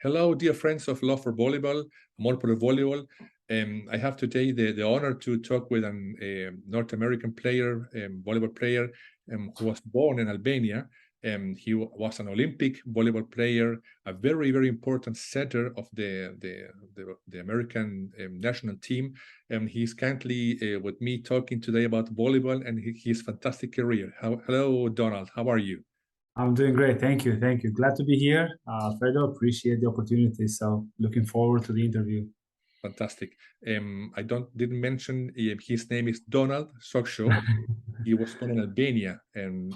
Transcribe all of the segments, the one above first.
Hello, dear friends of Love for Volleyball, Amor por el Voleibol. I have today the honor to talk with an North American player, volleyball player, who was born in Albania. He was an Olympic volleyball player, a very, very important setter of the American national team. He's currently with me talking today about volleyball and his fantastic career. Hello, Donald. How are you? I'm doing great. Thank you. Thank you. Glad to be here. Alfredo, appreciate the opportunity. So looking forward to the interview. Fantastic. I didn't mention his name is Donald Suxho. He was born in Albania, and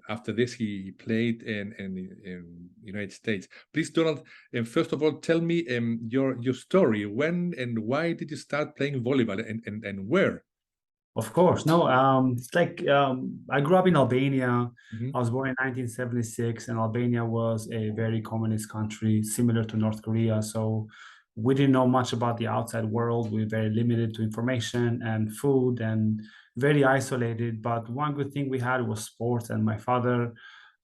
after this he played in United States. Please, Donald, first of all, tell me your story. When and why did you start playing volleyball, and where? Of course. No, it's like I grew up in Albania. Mhm. I was born in 1976, and Albania was a very communist country, similar to North Korea. So we didn't know much about the outside world. We were very limited to information and food and very isolated. But one good thing we had was sports. And my father,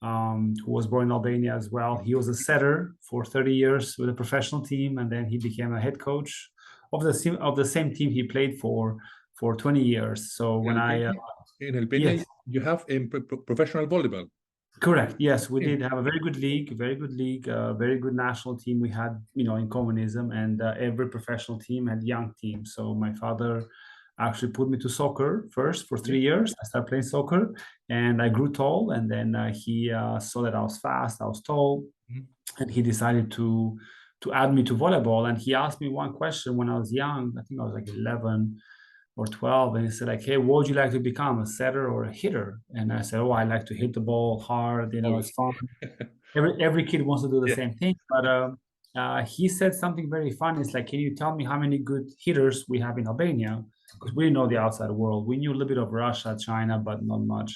who was born in Albania as well, he was a setter for 30 years with a professional team, and then he became a head coach of the same team he played for 20 years. So when In Albania, yes, you have professional volleyball. correct. Yes, we did have a very good league, very good national team we had, in communism, and every professional team had young teams. So my father actually put me to soccer first for 3 years. I started playing soccer and I grew tall, and then he saw that I was fast, I was tall, and he decided to add me to volleyball. And he asked me one question when I was young. I think I was like 11 or 12, and he said, like, hey, what would you like to become, a setter or a hitter? And I said, oh, I like to hit the ball hard, it's fun. Every kid wants to do the same thing. But he said something very funny. It's like, can you tell me how many good hitters we have in Albania? Because we didn't know the outside world. We knew a little bit of Russia, China, but not much.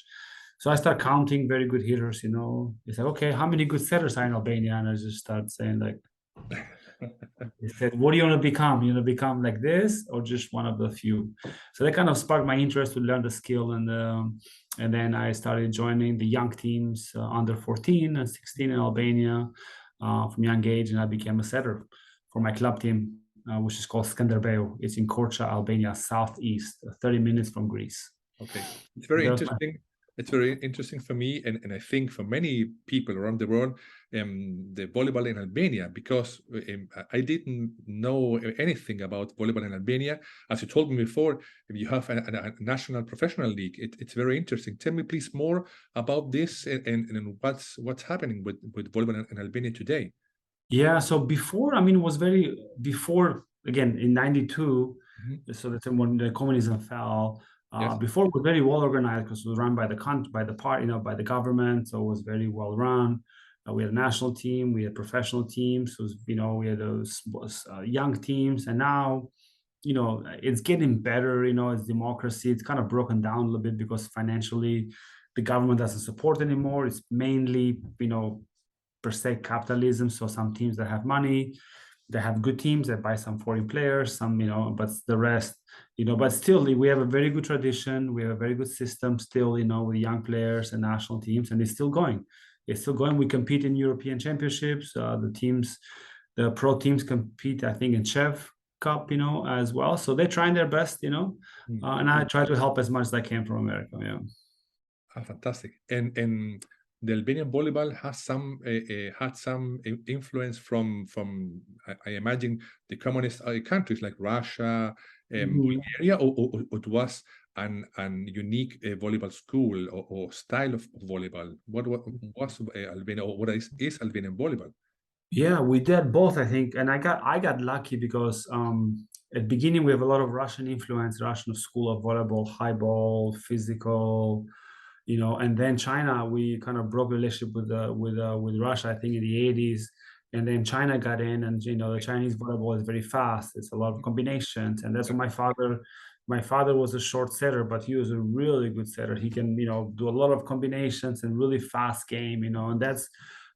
So I start counting very good hitters. It's like, okay, how many good setters are in Albania? And I just start saying, like, he said, what do you want to become? You want to become like this, or just one of the few? So that kind of sparked my interest to learn the skill. And then I started joining the young teams, under 14 and 16 in Albania, from young age. And I became a setter for my club team, which is called Skanderbeu. It's in Korça, Albania, southeast, 30 minutes from Greece. Okay. It's very interesting. It's very interesting for me, and I think for many people around the world, the volleyball in Albania, because I didn't know anything about volleyball in Albania. As you told me before, you have a national professional league. It's very interesting. Tell me, please, more about this and what's happening with volleyball in Albania today. Yeah, so before, it was before, again, in 92, so that's when the communism fell. Before, it was very well organized because it was run by the government, so it was very well run. We had a national team, we had professional teams, so we had those young teams, and now, it's getting better. It's democracy. It's kind of broken down a little bit because financially, the government doesn't support anymore. It's mainly, per se, capitalism. So some teams that have money, they have good teams that buy some foreign players, some, but the rest, but still we have a very good tradition. We have a very good system still, with young players and national teams, and it's still going. It's still going. We compete in European championships. The pro teams compete, I think, in Chev Cup, as well. So they're trying their best, and I try to help as much as I can from America. Yeah. Fantastic. And the Albanian volleyball has had some influence from I imagine the communist countries like Russia, Bulgaria, or it was an unique volleyball school or style of volleyball. What was Albania, or what is Albanian volleyball? Yeah, we did both, I think, and I got lucky because at the beginning we have a lot of Russian influence, Russian school of volleyball, high ball, physical. And then China, we kind of broke relationship with Russia, I think, in the 80s. And then China got in, and the Chinese volleyball is very fast. It's a lot of combinations, and that's what my father was a short setter, but he was a really good setter. He can do a lot of combinations and really fast game, and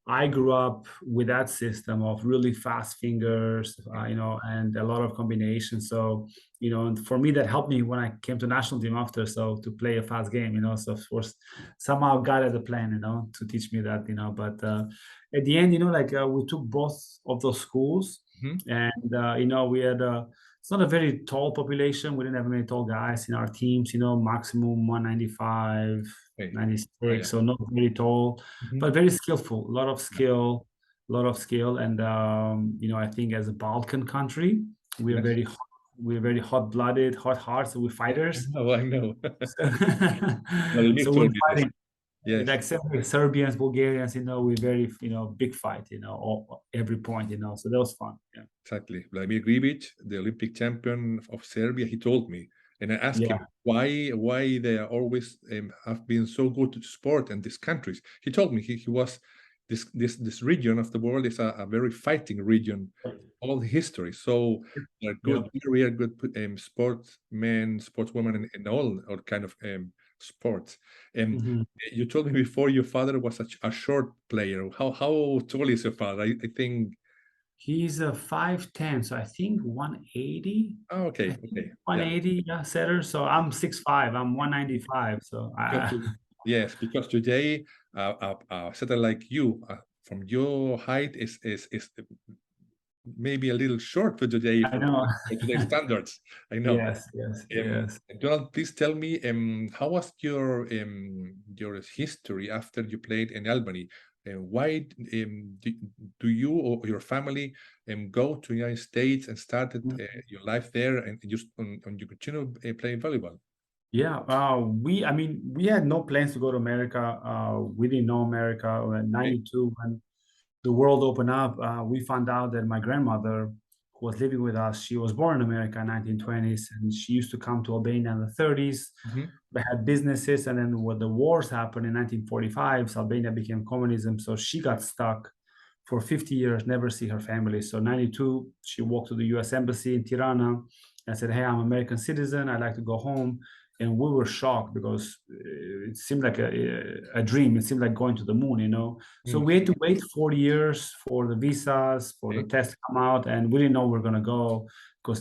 I grew up with that system of really fast fingers, and a lot of combinations. So, and for me, that helped me when I came to national team after. So to play a fast game, so of course, somehow God had a plan, to teach me that, But at the end, we took both of those schools, Mhm. and we had it's not a very tall population. We didn't have many tall guys in our teams. Maximum 195, Okay. 96, Yeah. so not very tall, Mhm. but very skillful. A lot of skill, and I think as a Balkan country, we're Yes. very we're very hot-blooded, hot hearts. So we're I fighters. know. I know. So, Vladimir so we're told me this. fighting. Yes. Like Serbians, Bulgarians, we're very, big fight, every point, So that was fun. Yeah. Exactly. Vladimir Gribic, the Olympic champion of Serbia, he told me, and I asked him Yeah. why they are always have been so good to sport in these countries. He told me he was this region of the world is a very fighting region, all the history. So they're good, Yeah. very good sportsmen, sportswomen, in all kind of sports. Mhm. You told me before your father was a short player. How tall is your father? I think. He's a 5'10", so I think 180. Oh, I okay, think okay, yeah. 180, yeah, setter. So I'm 6'5", I'm 195. So Because yes, because today a setter like you, from your height, is maybe a little short for today I know. for today's standards. I know. Yes, yes, yes. Donald, please tell me, how was your history after you played in Albany? Why do you or your family go to United States and started your life there, and you continue playing volleyball? Yeah, we had no plans to go to America. We didn't know America. In Okay. '92, when the world opened up, we found out that my grandmother, who was living with us, she was born in America in 1920s, and she used to come to Albania in the 30s. Mhm. They had businesses, and then when the wars happened in 1945, so Albania became communism. So she got stuck for 50 years, never see her family. So 92, she walked to the U.S. Embassy in Tirana and said, "Hey, I'm an American citizen. I'd like to go home." And we were shocked because it seemed like a dream. It seemed like going to the moon, So Mm. we had to wait 40 years for the visas, for the Okay. test to come out, and we didn't know we were going to go because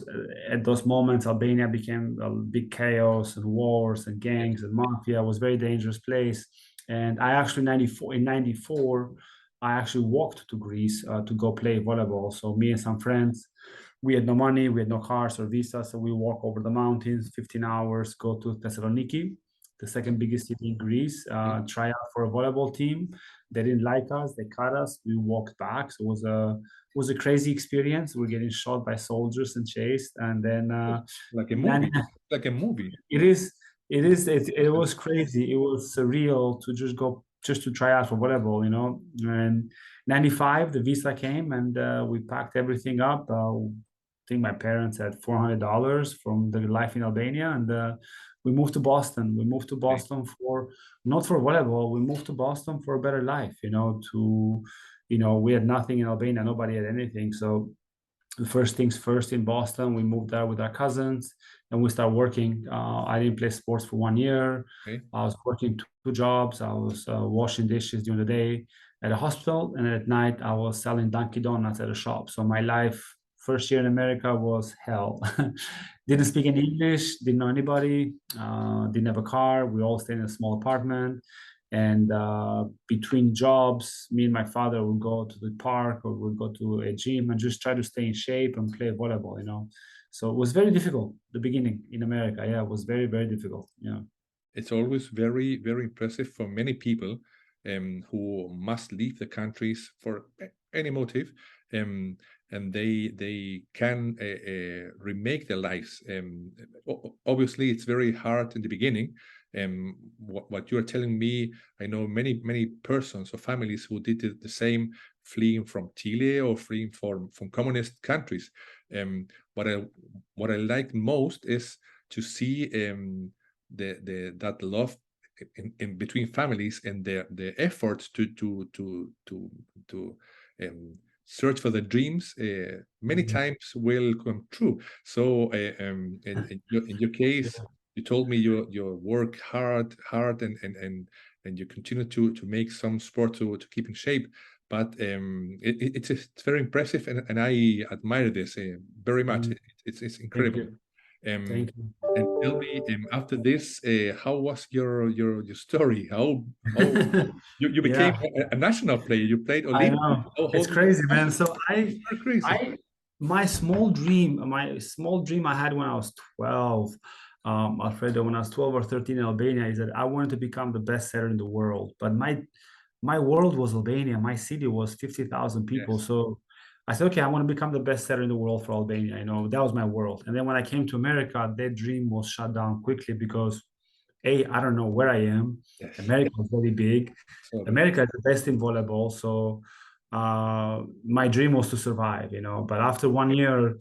at those moments, Albania became a big chaos and wars and Yes. gangs and mafia. It was a very dangerous place. And I actually, in 94, I actually walked to Greece to go play volleyball. So me and some friends, we had no money, we had no cars or visa, so we walk over the mountains, 15 hours, go to Thessaloniki, the second biggest city in Greece, try out for a volleyball team. They didn't like us, they cut us. We walked back, so it was a crazy experience. We're getting shot by soldiers and chased, and then Like a in 90 movie. Like a movie. it is. It was crazy. It was surreal to just go just to try out for volleyball, And '95, the visa came, and we packed everything up. I think my parents had $400 from the life in Albania, and we moved to Boston. We moved to Okay. Boston for not for volleyball. We moved to Boston for a better life. We had nothing in Albania. Nobody had anything. So the first things first in Boston, we moved there with our cousins and we started working. I didn't play sports for 1 year. Okay. I was working two jobs. I was washing dishes during the day at a hospital, and at night I was selling Dunkin' Donuts at a shop. So my life, first year in America, was hell. Didn't speak any English, didn't know anybody, didn't have a car. We all stayed in a small apartment. And between jobs, me and my father would go to the park or would go to a gym and just try to stay in shape and play volleyball. So it was very difficult, the beginning in America. Yeah, it was very, very difficult. Yeah. It's always very, very impressive for many people who must leave the countries for any motive, and they can remake their lives. Obviously, it's very hard in the beginning. What you are telling me, I know many persons or families who did the same, fleeing from Chile or fleeing from communist countries. What I like most is to see that love in between families and the efforts to search for the dreams many Mhm. times will come true. So in your case, Yeah. you told me you work hard and you continue to make some sport to keep in shape. but it's very impressive, and I admire this very much. It's incredible. Thank you. And tell me, after this, how was your story? How you became a national player? You played I olympic. know. It's crazy, man. So Crazy. my small dream I had when I was 12, Alfredo, when I was 12 or 13 in Albania, is that I wanted to become the best setter in the world. But my world was Albania. My city was 50,000 people. Yes. So I said, okay, I want to become the best setter in the world for Albania. You know, that was my world. And then when I came to America, that dream was shut down quickly because I don't know where I am. Yes. America is very big. So America is the best in volleyball. So my dream was to survive, you know. But after 1 year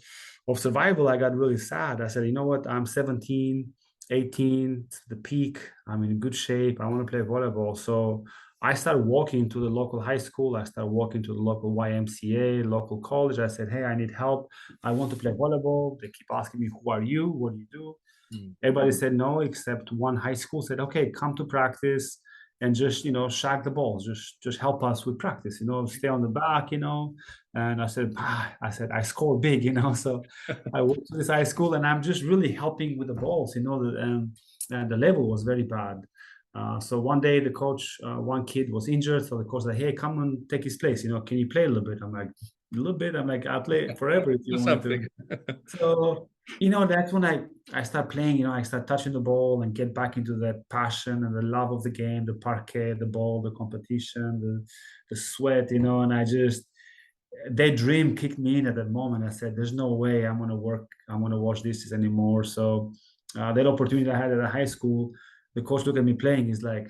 of survival, I got really sad. I said, you know what? I'm 17, 18, the peak. I'm in good shape. I want to play volleyball. So I started walking to the local high school. I started walking to the local YMCA, local college. I said, hey, I need help. I want to play volleyball. They keep asking me, who are you? What do you do? Everybody said no, except one high school said, okay, come to practice and just, you know, shag the balls, just help us with practice, you know, stay on the back, you know. And I said, I scored big, you know. So I went to this high school and I'm just really helping with the balls, you know, and the level was very bad. So one day the coach, one kid was injured. So the coach said, hey, come and take his place, you know, can you play a little bit? I'm like, a little bit? I'm like, I'll play forever if you want to. So, you know, that's when I start playing, you know, I start touching the ball and get back into that passion and the love of the game, the parquet, the ball, the competition, the sweat, you know, and that dream kicked me in at that moment. I said, there's no way I'm going to watch this anymore. So that opportunity I had at a high school, the coach looked at me playing, he's like,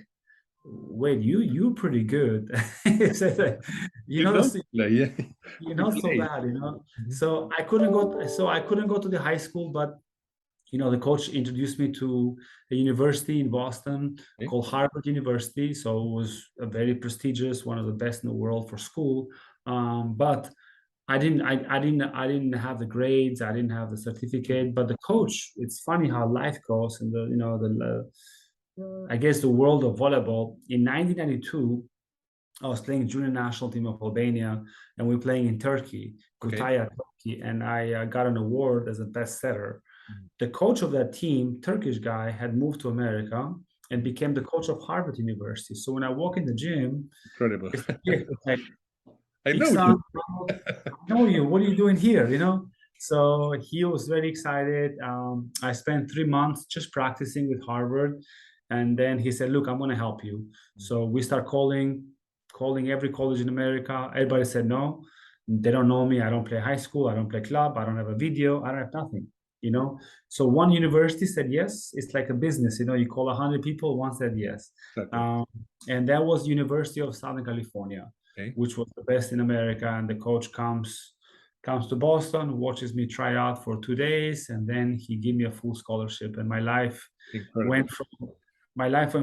wait, you're pretty good. You're not so bad, you know. So I couldn't go to the high school, but you know, the coach introduced me to a university in Boston called Harvard University. So it was a very prestigious, one of the best in the world for school. But I didn't have the grades, I didn't have the certificate. But the coach, it's funny how life goes, and I guess the world of volleyball. In 1992, I was playing junior national team of Albania, and we were playing in Turkey, Kutaya, Turkey, and I got an award as a best setter. The coach of that team, Turkish guy, had moved to America and became the coach of Harvard University. So when I walk in the gym, incredible. Like, I know you. I know you. What are you doing here? You know. So he was very excited. I spent 3 months just practicing with Harvard, and then he said, "Look, I'm going to help you." So we start calling every college in America. Everybody said no. They don't know me. I don't play high school. I don't play club. I don't have a video. I don't have nothing. You know. So one university said yes. It's like a business. You know, you call 100 people, one said yes. And that was University of Southern California, which was the best in America. And the coach comes to Boston, watches me try out for 2 days, and then he gave me a full scholarship. And my life went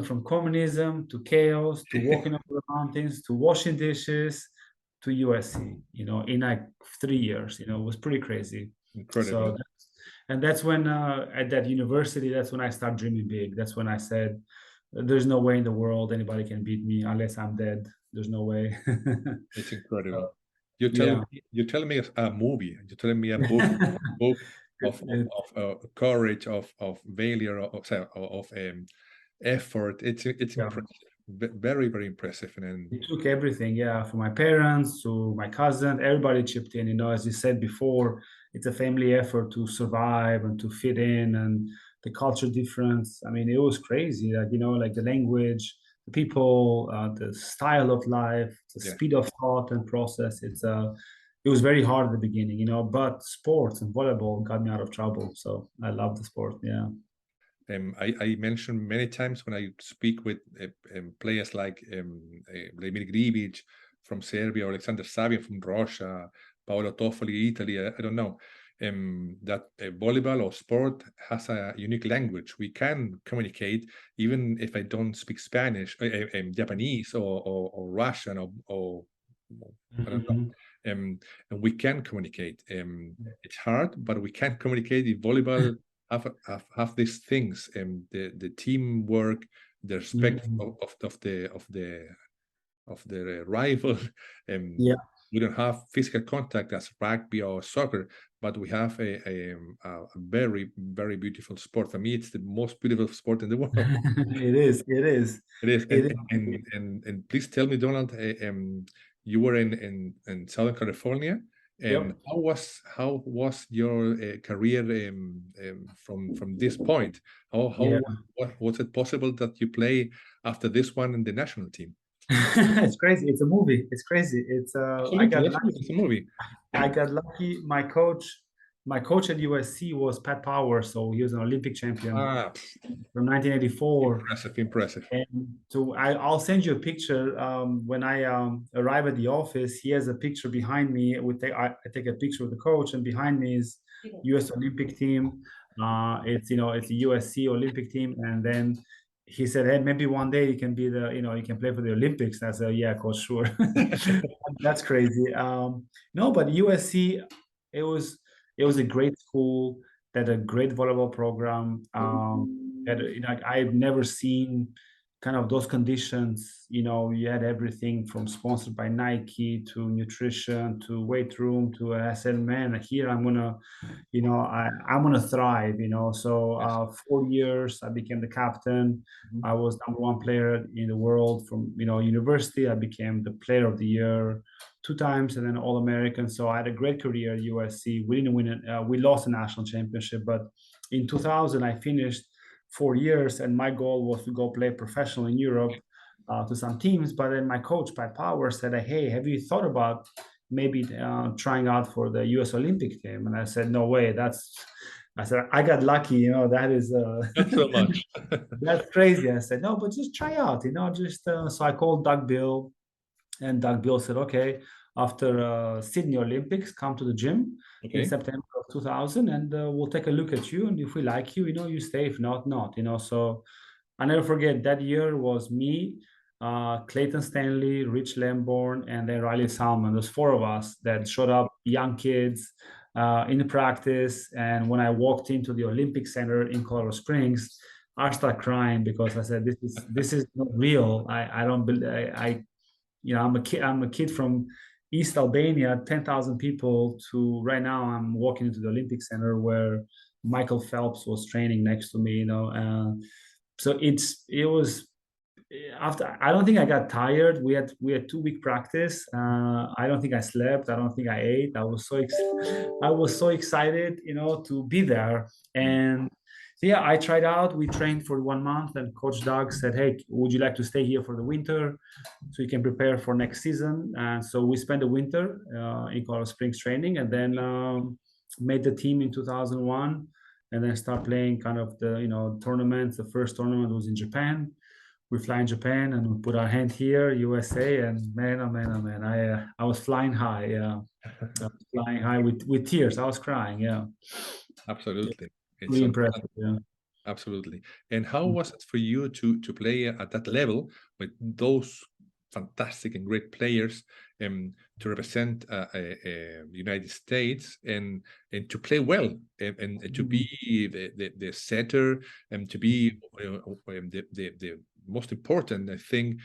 from communism to chaos to walking up the mountains to washing dishes to USC, you know, in like 3 years. You know, it was pretty crazy. Incredible. And that's when at that university, that's when I started dreaming big. That's when I said, there's no way in the world anybody can beat me unless I'm dead. There's no way. It's incredible. You're telling me a movie. You're telling me a book of courage, of failure, of effort. It's impressive. Very, very impressive. And it took everything, from my parents to my cousin, everybody chipped in. You know, as you said before, it's a family effort to survive and to fit in, and the culture difference. I mean, it was crazy. Like, you know, like the language, the people, the style of life, the speed of thought and process. It was very hard at the beginning, you know, but sports and volleyball got me out of trouble. So I love the sport. Yeah. I mentioned many times when I speak with players like Vladimir Gribic from Serbia, or Alexander Savian from Russia, Paolo Toffoli, Italy, I don't know, that volleyball or sport has a unique language. We can communicate even if I don't speak Spanish, Japanese, or Russian, or I don't know. And we can communicate. It's hard, but we can communicate in volleyball. Have these things, and the teamwork, the respect of the the rival. Yeah. We don't have physical contact as rugby or soccer, but we have a very, very beautiful sport. For me, it's the most beautiful sport in the world. It is. It is. It is. It And please tell me, Donald, you were in Southern California. Yep. How was your career from this point? Yeah. Was it possible that you play after this one in the national team? It's crazy. It's a movie. It's crazy. It's I got lucky. It's a movie. I got lucky. My coach at USC was Pat Power, so he was an Olympic champion from 1984. Impressive. And so I'll send you a picture. When I arrive at the office, he has a picture behind me. I take a picture with the coach, and behind me is U.S. Olympic team. It's it's a USC Olympic team, and then he said, "Hey, maybe one day you can be you can play for the Olympics." And I said, "Yeah, coach, sure." That's crazy. No, but USC, it was a great school. They had a great volleyball program. I've never seen kind of those conditions. You had everything from sponsored by Nike to nutrition to weight room to I said, man, here I'm gonna, I'm gonna thrive. So 4 years I became the captain. I was #1 player in the world from university. I became the player of the year 2 times and then All-American. So I had a great career at USC. We didn't win it. We lost the national championship, but in 2000 I finished 4 years, and my goal was to go play professional in Europe to some teams. But then my coach Pat Power said, "Hey, have you thought about maybe trying out for the U.S. Olympic team?" And I said, "No way. I said, I got lucky. That is not so much. That's crazy." I said, "No, but just try out. Just." So I called Doug Bill, and Doug Bill said, "Okay, after Sydney Olympics, come to the gym in September of 2000, and we'll take a look at you. And if we like you, you stay. If not, not." So I never forget that year was me, Clayton Stanley, Rich Lamborn, and then Riley Salmon. There's 4 of us that showed up, young kids in the practice. And when I walked into the Olympic Center in Colorado Springs, I started crying because I said, "This is not real. I don't believe I'm a kid from East Albania, 10,000 people, to right now I'm walking into the Olympic Center where Michael Phelps was training next to me, so it was after. I don't think I got tired. We had 2-week practice. I don't think I slept. I don't think I ate. I was so excited, to be there. And so yeah, I tried out. We trained for 1 month, and Coach Doug said, "Hey, would you like to stay here for the winter so you can prepare for next season?" And so we spent the winter in Colorado Springs training, and then made the team in 2001, and then start playing kind of the tournaments. The first tournament was in Japan. We fly in Japan and we put our hand here, USA, and man, oh man, oh man, I was flying high. Yeah, I was flying high with tears. I was crying. Yeah, absolutely. It's really impressive. Yeah, absolutely. And how was it for you to play at that level with those fantastic and great players, to represent United States and to play well, and to be the setter, and to be the most important, I think,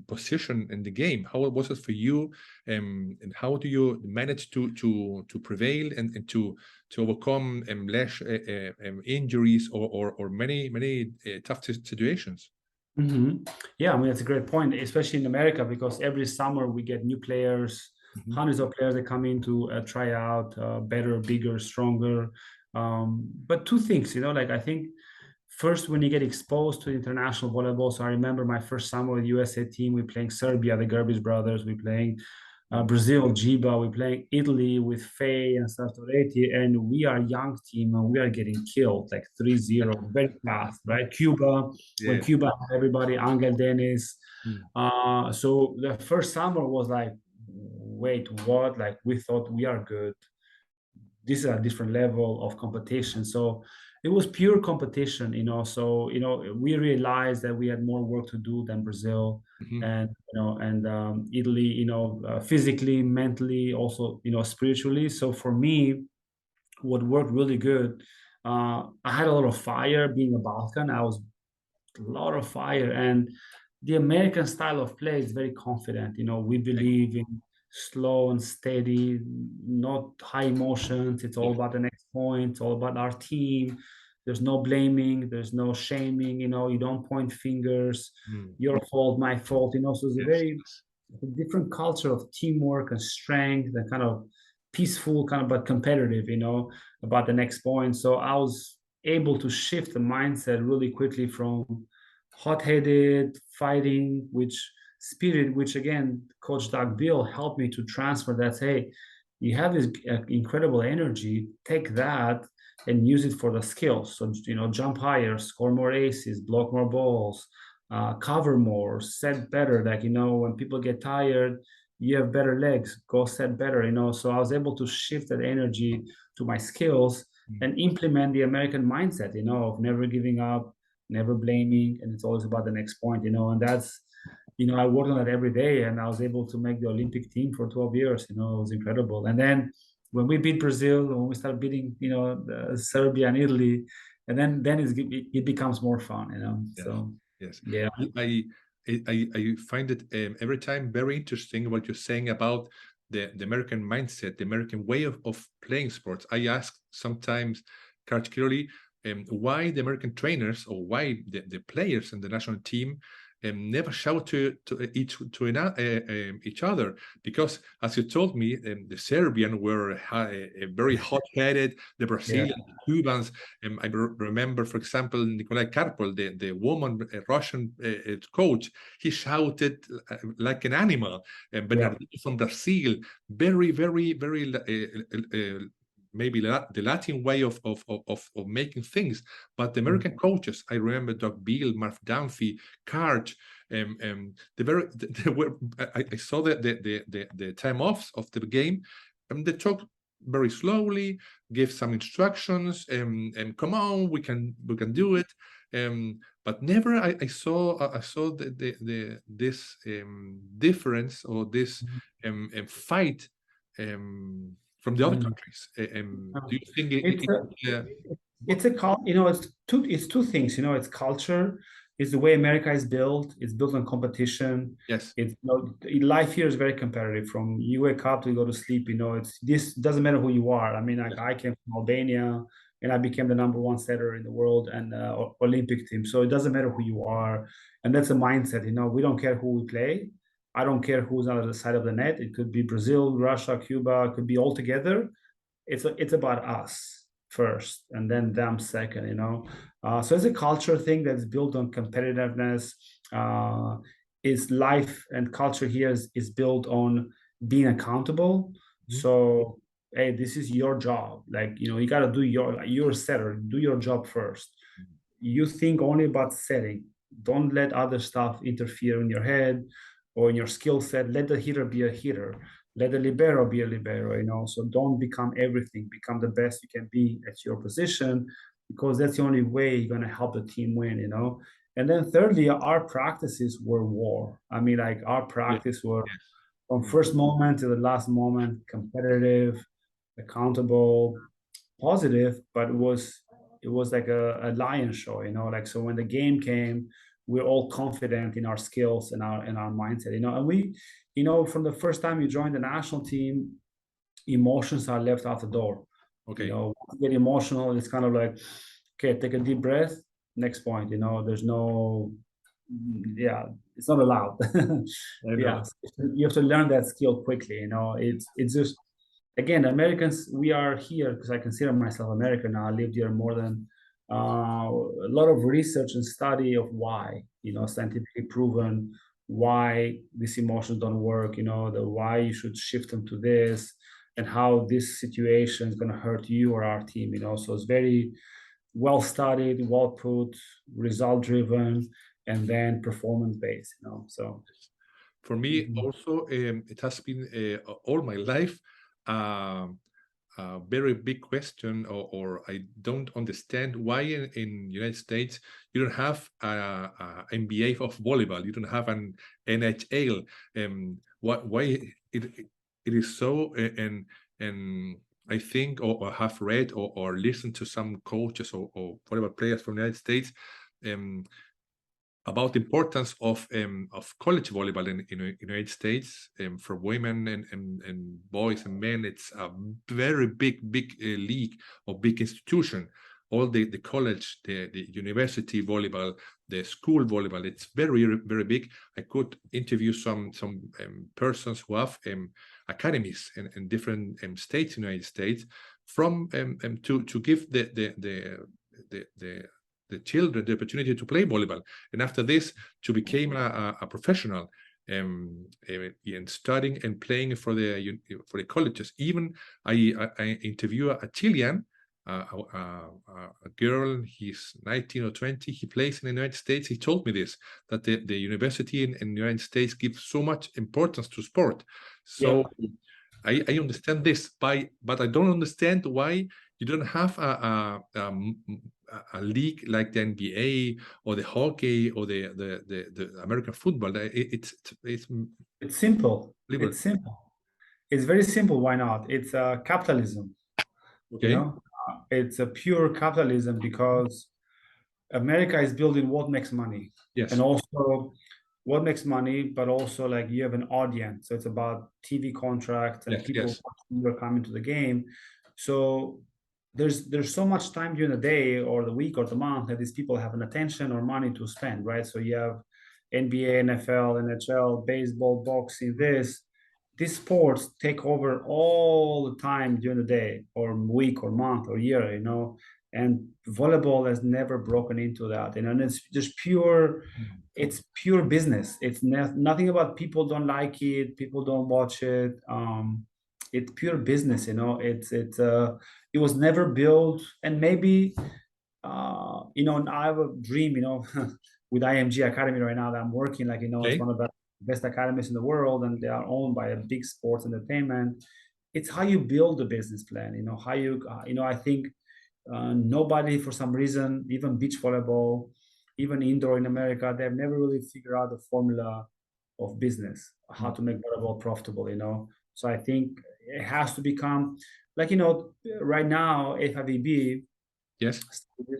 position in the game? How was it for you, and how do you manage to prevail and to overcome less injuries or many tough situations? Yeah, I mean, that's a great point, especially in America, because every summer we get new players, hundreds of players that come in to try out better, bigger, stronger. But 2 things, I think first, when you get exposed to international volleyball. So I remember my first summer with the USA team, we playing Serbia, the Gribic brothers, we playing Brazil, Giba, we playing Italy with Faye and Sartoretti, and we are a young team and we are getting killed like 3-0 very fast, right? Cuba, when Cuba had everybody, Angel Dennis. So the first summer was like, wait, what? Like, we thought we are good. This is a different level of competition. So it was pure competition, so we realized that we had more work to do than Brazil, and Italy, physically, mentally, also spiritually. So for me, what worked really good, I had a lot of fire being a Balkan. I was a lot of fire, and the American style of play is very confident. We believe in slow and steady, not high emotions. It's all about the next point. It's all about our team. There's no blaming. There's no shaming. You don't point fingers. Your fault, my fault. So it's a very different culture of teamwork and strength and kind of peaceful, kind of but competitive. About the next point. So I was able to shift the mindset really quickly from hot-headed fighting, which again, Coach Doug Bill helped me to transfer that. Hey, you have this incredible energy, take that and use it for the skills. So, jump higher, score more aces, block more balls, cover more, set better. Like, when people get tired, you have better legs, go set better. So I was able to shift that energy to my skills and implement the American mindset, of never giving up, never blaming, and it's always about the next point, and that's, I worked on that every day, and I was able to make the Olympic team for 12 years. It was incredible. And then when we beat Brazil, when we start beating, Serbia and Italy, and then it becomes more fun, Yes. So yes, yeah. I find it every time very interesting what you're saying about the American mindset, the American way of playing sports. I ask sometimes, Coach, clearly, why the American trainers or why the players in the national team never shout to each other, because as you told me, the Serbian were very hot-headed, the Brazilian, the Cubans. I remember, for example, Nikolai Karpol, the woman Russian coach, he shouted like an animal. Bernardino from Brazil, very, very, very maybe the Latin way of making things. But the American coaches, I remember Doug Beal, Marv Dunphy, Karch, I saw the time offs of the game, and they talk very slowly, give some instructions, and come on, we can do it. But never I saw this difference or this fight from the other countries. Do you think it's two things. It's culture, it's the way America is built. It's built on competition. Yes. It's life here is very competitive. From you wake up to you go to sleep. This doesn't matter who you are. I mean, I came from Albania and I became the #1 setter in the world and Olympic team. So it doesn't matter who you are, and that's a mindset. We don't care who we play. I don't care who's on the other side of the net. It could be Brazil, Russia, Cuba. It could be all together. It's about us first and then them second. So it's a culture thing that's built on competitiveness. Is life and culture here is built on being accountable. So hey, this is your job. Like, you got to do your setter, do your job first. You think only about setting. Don't let other stuff interfere in your head or in your skill set. Let the hitter be a hitter. Let the libero be a libero, So don't become everything. Become the best you can be at your position, because that's the only way you're going to help the team win, And then thirdly, our practices were war. I mean, like, our practice were from first moment to the last moment, competitive, accountable, positive, but it was like a lion show, Like, so when the game came, we're all confident in our skills and our mindset, And we, from the first time you join the national team, emotions are left out the door. Okay. Once you get emotional, it's kind of like, okay, take a deep breath. Next point, there's no, it's not allowed. You have to learn that skill quickly. It's just, again, Americans, we are here because I consider myself American now. I lived here more than a lot of research and study of why, scientifically proven why these emotions don't work, why you should shift them to this, and how this situation is going to hurt you or our team, So it's very well studied, well put, result driven, and then performance based, So for me also, it has been all my life a very big question, or I don't understand why in United States you don't have a MBA of volleyball, you don't have an NHL. Why it is so? And I think, or have read or listened to some coaches or volleyball players from the United States. about the importance of college volleyball in United States for women and boys and men. It's a very big league or big institution. All the college, the university volleyball, the school volleyball, it's very big. I could interview some persons who have academies in different states in the United States from to give the children the opportunity to play volleyball, and after this to become a professional in studying and playing for the colleges. Even I interview a Chilean, a girl, he's 19 or 20, he plays in the United States. He told me this, that the university in the United States gives so much importance to sport. So I understand this, but I don't understand why you don't have a league like the NBA or the hockey or the American football. It's simple. liberal. It's simple. It's very simple. Why not? It's capitalism. Okay. You know, it's a pure capitalism, because America is building what makes money. Yes. And also what makes money, but also like you have an audience. So it's about TV contracts and people who are coming to the game. So there's so much time during the day or the week or the month that these people have an attention or money to spend, right? So you have NBA, NFL, NHL, baseball, boxing, these sports take over all the time during the day or week or month or year, you know, and volleyball has never broken into that, you know, and it's just pure, it's pure business. It's nothing about people don't like it, people don't watch it. It's pure business, you know. It was never built, and maybe you know, I have a dream, you know, with IMG Academy right now that I'm working, like, you know, it's one of the best academies in the world, and they are owned by a big sports entertainment. It's how you build a business plan, you know, how you, you know, I think nobody, for some reason, even beach volleyball, even indoor in America, they've never really figured out the formula of business, how to make volleyball profitable, you know. So I think it has to become, like, you know, right now, FIVB,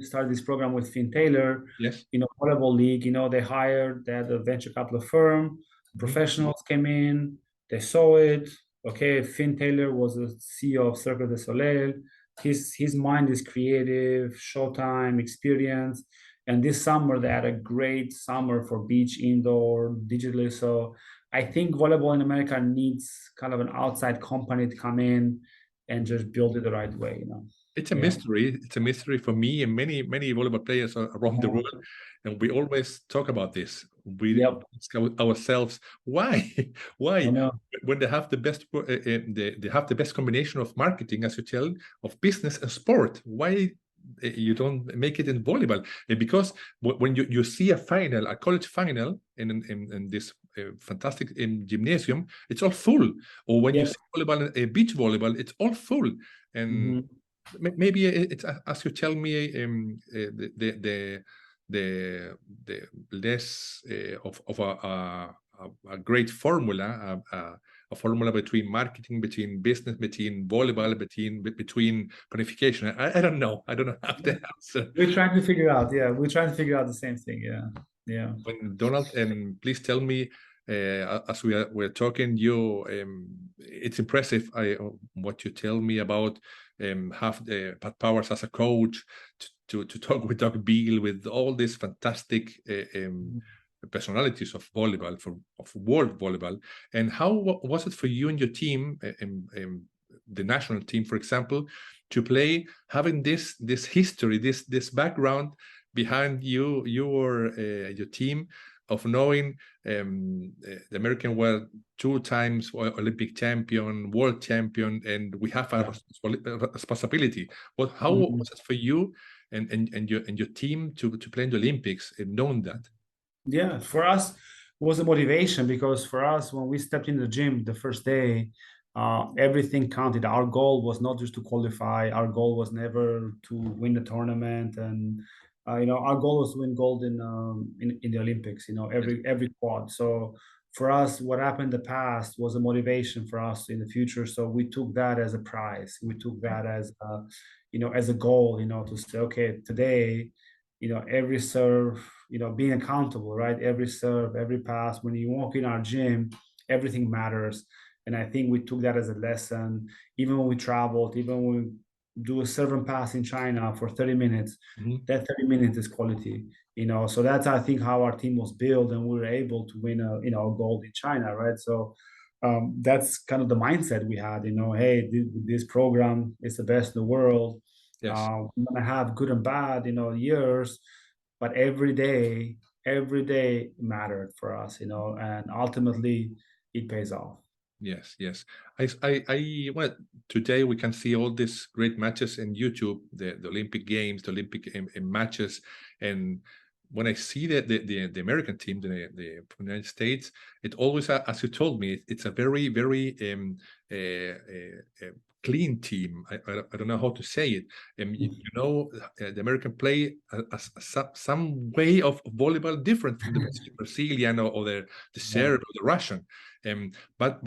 started this program with Finn Taylor, you know, volleyball league, you know, they had a venture capital firm, professionals came in, they saw it. Okay, Finn Taylor was the CEO of Cirque du Soleil. His mind is creative, showtime, experience. And this summer, they had a great summer for beach, indoor, digitally. So I think volleyball in America needs kind of an outside company to come in and just build it the right way, you know. It's a mystery. It's a mystery for me and many volleyball players around the world, and we always talk about this. We ask ourselves why when they have the best they have the best combination of marketing, as you tell, of business and sport. Why you don't make it in volleyball? Because when you see a final, a college final in this fantastic gymnasium, it's all full. Or when you see volleyball, beach volleyball, it's all full. And maybe it's, as you tell me, the less of a great formula, a formula between marketing, between business, between volleyball, between planification. I don't know. I don't know how to answer. We're trying to figure out. We're trying to figure out the same thing. When Donald, please tell me, as we're talking, it's impressive what you tell me about have Pat Powers as a coach, to talk with Doug Beal, with all these fantastic personalities of volleyball, of world volleyball. And how was it for you and your team, the national team, for example, to play, having this history, this background behind your team, of knowing the American were 2 times Olympic champion, world champion, and we have a responsibility. Well, how was it for you and your team to play in the Olympics and knowing that? Yeah, for us, it was a motivation, because for us, when we stepped in the gym the first day, everything counted. Our goal was not just to qualify. Our goal was never to win the tournament, and you know, our goal was to win gold in the Olympics, you know, every quad. So for us, what happened in the past was a motivation for us in the future. So we took that as a prize. We took that as you know, as a goal, you know, to say, okay, today every serve, being accountable, right? Every serve, every pass. When you walk in our gym, everything matters. And I think we took that as a lesson. Even when we traveled, even when we do a serve and pass in China for 30 minutes, that 30 minutes is quality. So that's, I think, how our team was built, and we were able to win a gold in China, right? So that's kind of the mindset we had. Hey, this program is the best in the world. Yes. We're gonna have good and bad, years, but every day mattered for us, and ultimately it pays off. Yes, yes. Well, today we can see all these great matches in YouTube, the Olympic Games, the Olympic matches, and when I see the American team, the United States, it always, as you told me, it's a very, very clean team. I don't know how to say it. The American play some way of volleyball different from the Brazilian or the Serb or the Russian. But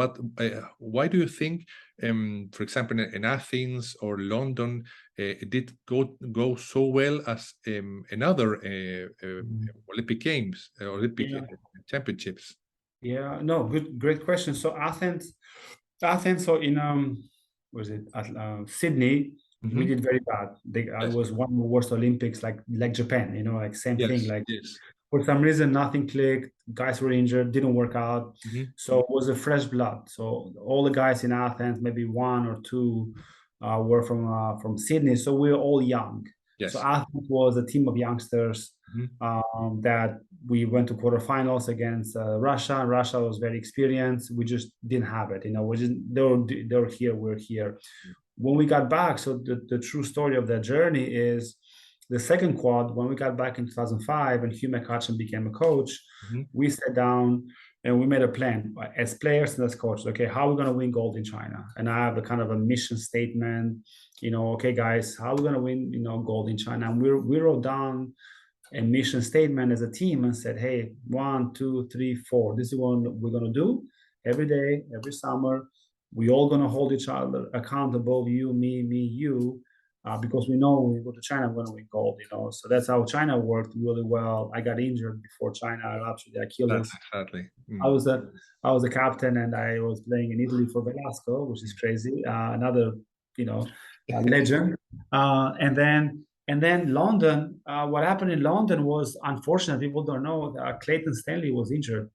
why do you think, for example, in Athens or London, it did go so well as another Olympic Games, Olympic championships? Yeah, no, great question. So Athens. So in Sydney, we did very bad. I Yes. was one of the worst Olympics, like Japan. Like same thing. Like Yes. for some reason, nothing clicked. Guys were injured, didn't work out. So it was a fresh blood. So all the guys in Athens, maybe one or two, were from Sydney. So we were all young. Yes. So Athens was a team of youngsters that we went to quarterfinals against Russia. Russia was very experienced. We just didn't have it. They were here, we're here. When we got back, so the true story of that journey is the second quad. When we got back in 2005 and Hugh McCutcheon became a coach, we sat down and we made a plan as players and as coaches. Okay, how are we going to win gold in China? And I have a kind of a mission statement. Okay, guys, how are we going to win? Gold in China. And we wrote down a mission statement as a team and said, hey, 1, 2, 3, 4. This is what we're going to do every day, every summer. We all going to hold each other accountable. You, me, you. Because we know when we go to China, we're going to win gold, So that's how China worked really well. I got injured before China. I ruptured the Achilles. Exactly. I was the captain, and I was playing in Italy for Velasco, which is crazy. Another, legend. And then London. What happened in London was unfortunate. People don't know. Clayton Stanley was injured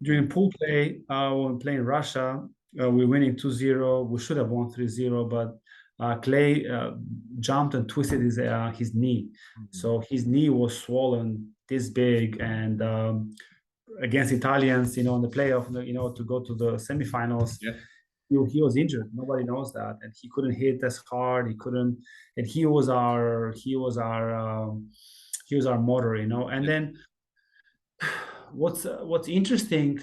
during pool play. When we played in Russia, we were winning 2-0. We should have won 3-0, but Clay jumped and twisted his knee. So his knee was swollen this big, and against Italians, in the playoff, to go to the semifinals, he was injured. Nobody knows that, and he couldn't hit as hard. He couldn't, and he was our motor, And then what's interesting,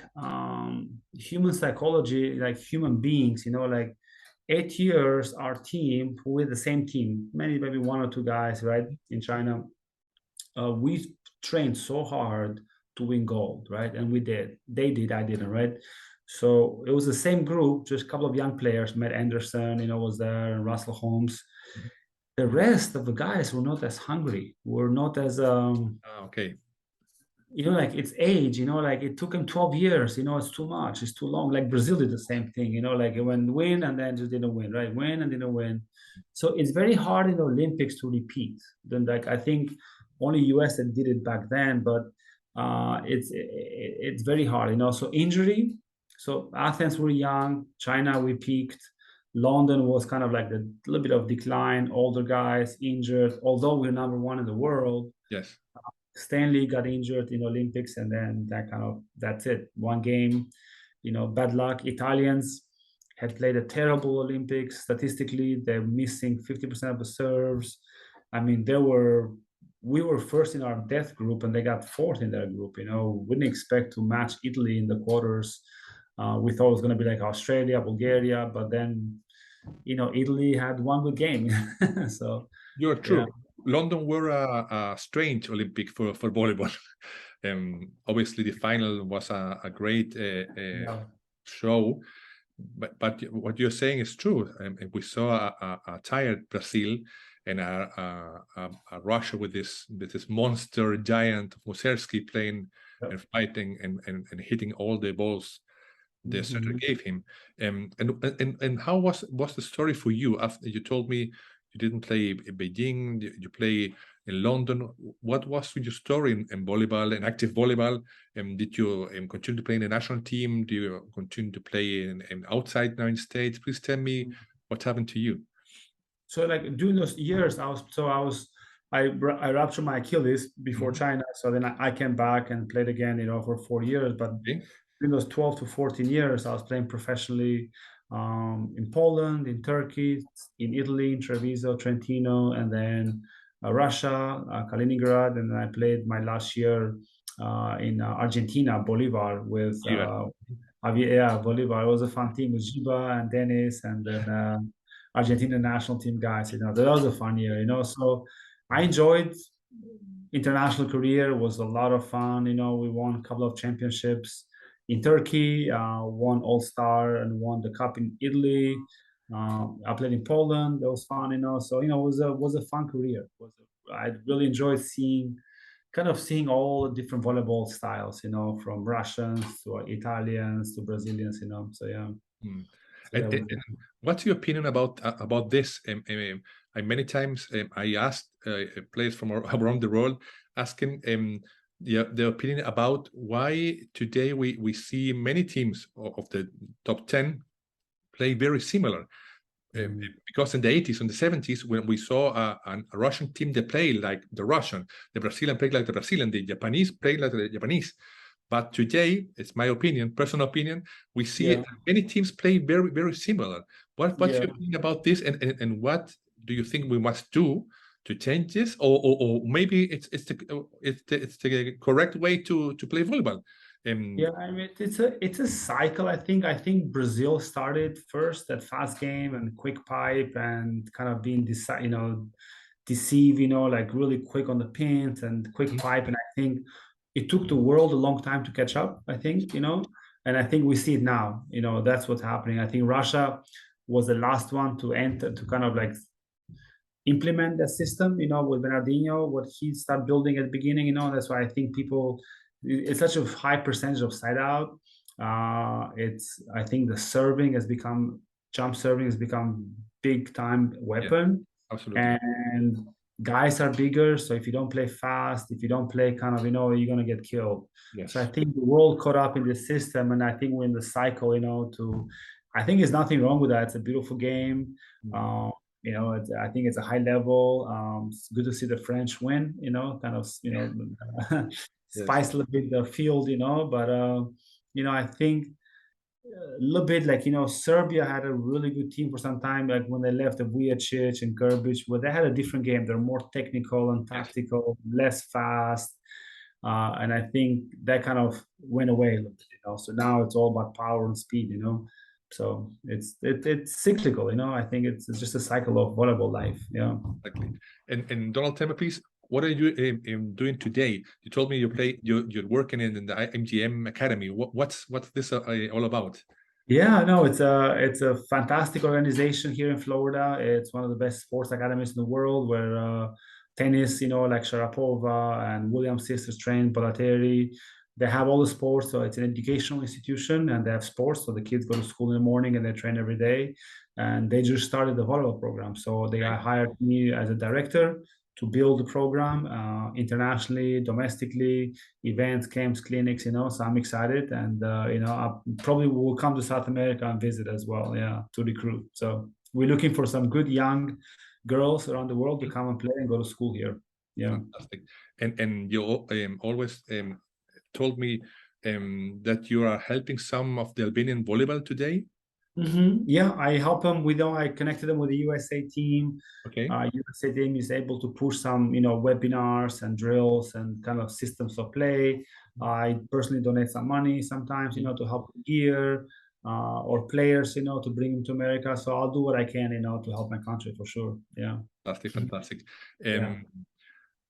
human psychology, like human beings, like 8 years, our team, with the same team, maybe one or two guys, right, in China, we trained so hard to win gold, right? And we did. They did, I didn't, right? So it was the same group, just a couple of young players. Matt Anderson, was there, and Russell Holmes. The rest of the guys were not as hungry, were not as okay. Like it's age, like it took them 12 years, it's too much, it's too long. Like Brazil did the same thing, like it went win and then just didn't win, right? Win and didn't win. So it's very hard in the Olympics to repeat. Then, like, I think only US that did it back then, but it's very hard, So injury. So Athens were young, China we peaked, London was kind of like a little bit of decline, older guys injured, although we're number one in the world. Yes. Stanley got injured in Olympics, and then that's it. One game, bad luck. Italians had played a terrible Olympics. Statistically, they're missing 50% of the serves. I mean, we were first in our death group, and they got fourth in their group. We didn't expect to match Italy in the quarters. We thought it was going to be like Australia, Bulgaria, but then, Italy had one good game. So you're true. Yeah. London were a strange Olympic for volleyball. Obviously, the final was a great show, but what you're saying is true. We saw a tired Brazil, and Russia with this monster giant Muserski playing and fighting and hitting all the balls the center gave him. And how was the story for you after you told me you didn't play in Beijing, you play in London? What was your story in volleyball, in active volleyball? Did you continue to play in the national team? Do you continue to play in outside now in States? Please tell me what happened to you. So like during those years, I ruptured my Achilles before China. So then I came back and played again, for 4 years. But in those 12 to 14 years, I was playing professionally in Poland, in Turkey, in Italy, in Treviso, Trentino, and then Russia, Kaliningrad. And then I played my last year in Argentina, Bolivar, with Javier. Bolivar. It was a fun team with Giba and Dennis, and then Argentina national team guys. That was a fun year. So I enjoyed international career. Was a lot of fun. We won a couple of championships in Turkey, won All-Star and won the cup in Italy. I played in Poland. That was fun. So it was a fun career. I really enjoyed seeing all the different volleyball styles. From Russians to Italians to Brazilians. So yeah. And what's your opinion about this? Many times I asked players from around the world, asking their opinion about why today we see many teams of the top 10 play very similar. Because in the 80s and the 70s, when we saw a Russian team, they play like the Russian, the Brazilian play like the Brazilian, the Japanese play like the Japanese. But today, it's my opinion, personal opinion, we see many teams play very, very similar. What's your opinion about this, and what do you think we must do to change this, or maybe it's the correct way to play volleyball? I mean it's a cycle. I think Brazil started first that fast game and quick pipe and kind of being deceive, like really quick on the pins and quick pipe, and I think it took the world a long time to catch up, I think, and I think we see it now, that's what's happening. I think Russia was the last one to enter, to kind of like implement that system, with Bernardino, what he started building at the beginning, that's why I think it's such a high percentage of side out. I think the jump serving has become big time weapon. Absolutely. And guys are bigger, so if you don't play fast, if you don't play kind of, you're gonna get killed. So I think the world caught up in this system, and I think we're in the cycle, I think there's nothing wrong with that. It's a beautiful game. I think it's a high level. It's good to see the French win, kind of, spice a little bit the field, but I think a little bit like, Serbia had a really good team for some time, like when they left the Vujacic and Gribic, but they had a different game. They're more technical and tactical, less fast. And I think that kind of went away a little bit, so now it's all about power and speed, so it's cyclical, I think it's just a cycle of volleyball life. Exactly. And Donald, tell me please, what are you doing today? You told me you're working in the MGM Academy. What's this all about? No, it's a fantastic organization here in Florida. It's one of the best sports academies in the world, where tennis, like Sharapova and Williams sisters train, Bollettieri. They have all the sports, so it's an educational institution, and they have sports. So the kids go to school in the morning and they train every day. And they just started the volleyball program, so they hired me as a director to build the program internationally, domestically, events, camps, clinics, so I'm excited. And, I probably will come to South America and visit as well, to recruit. So we're looking for some good young girls around the world to come and play and go to school here. Fantastic. And you always told me that you are helping some of the Albanian volleyball today. I help them with, I connected them with the USA team. USA team is able to push some, webinars and drills and kind of systems of play. I personally donate some money sometimes, to help gear or players, to bring them to America. So I'll do what I can, to help my country for sure. Fantastic.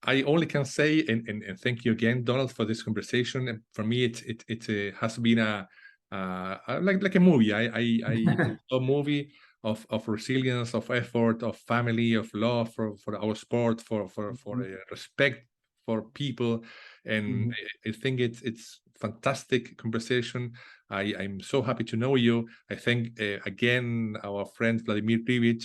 I only can say, and thank you again, Donald, for this conversation. And for me, it has been like a movie. I saw a movie of resilience, of effort, of family, of love for our sport, for respect for people. And I think it's fantastic conversation. I'm so happy to know you. I thank again our friend Vladimir Gribic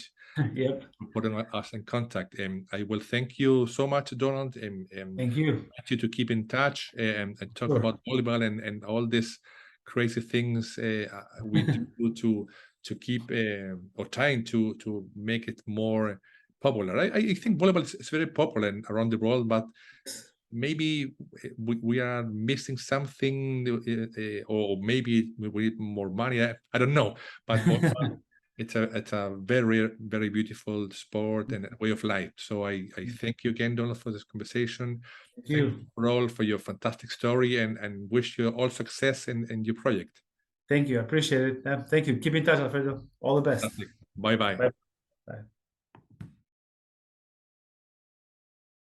Yep. for putting us in contact. And I will thank you so much, Donald. And Thank you. you to keep in touch and talk about volleyball and all these crazy things we do to keep or trying to make it more popular. I think volleyball is very popular around the world, but maybe we are missing something, or maybe we need more money. I don't know, but it's a very, very beautiful sport and way of life. So I thank you again, Donald, for this conversation. Thank you. Overall for your fantastic story and wish you all success in your project. Thank you. I appreciate it. Thank you. Keep in touch, Alfredo. All the best. Bye-bye. Bye. Bye.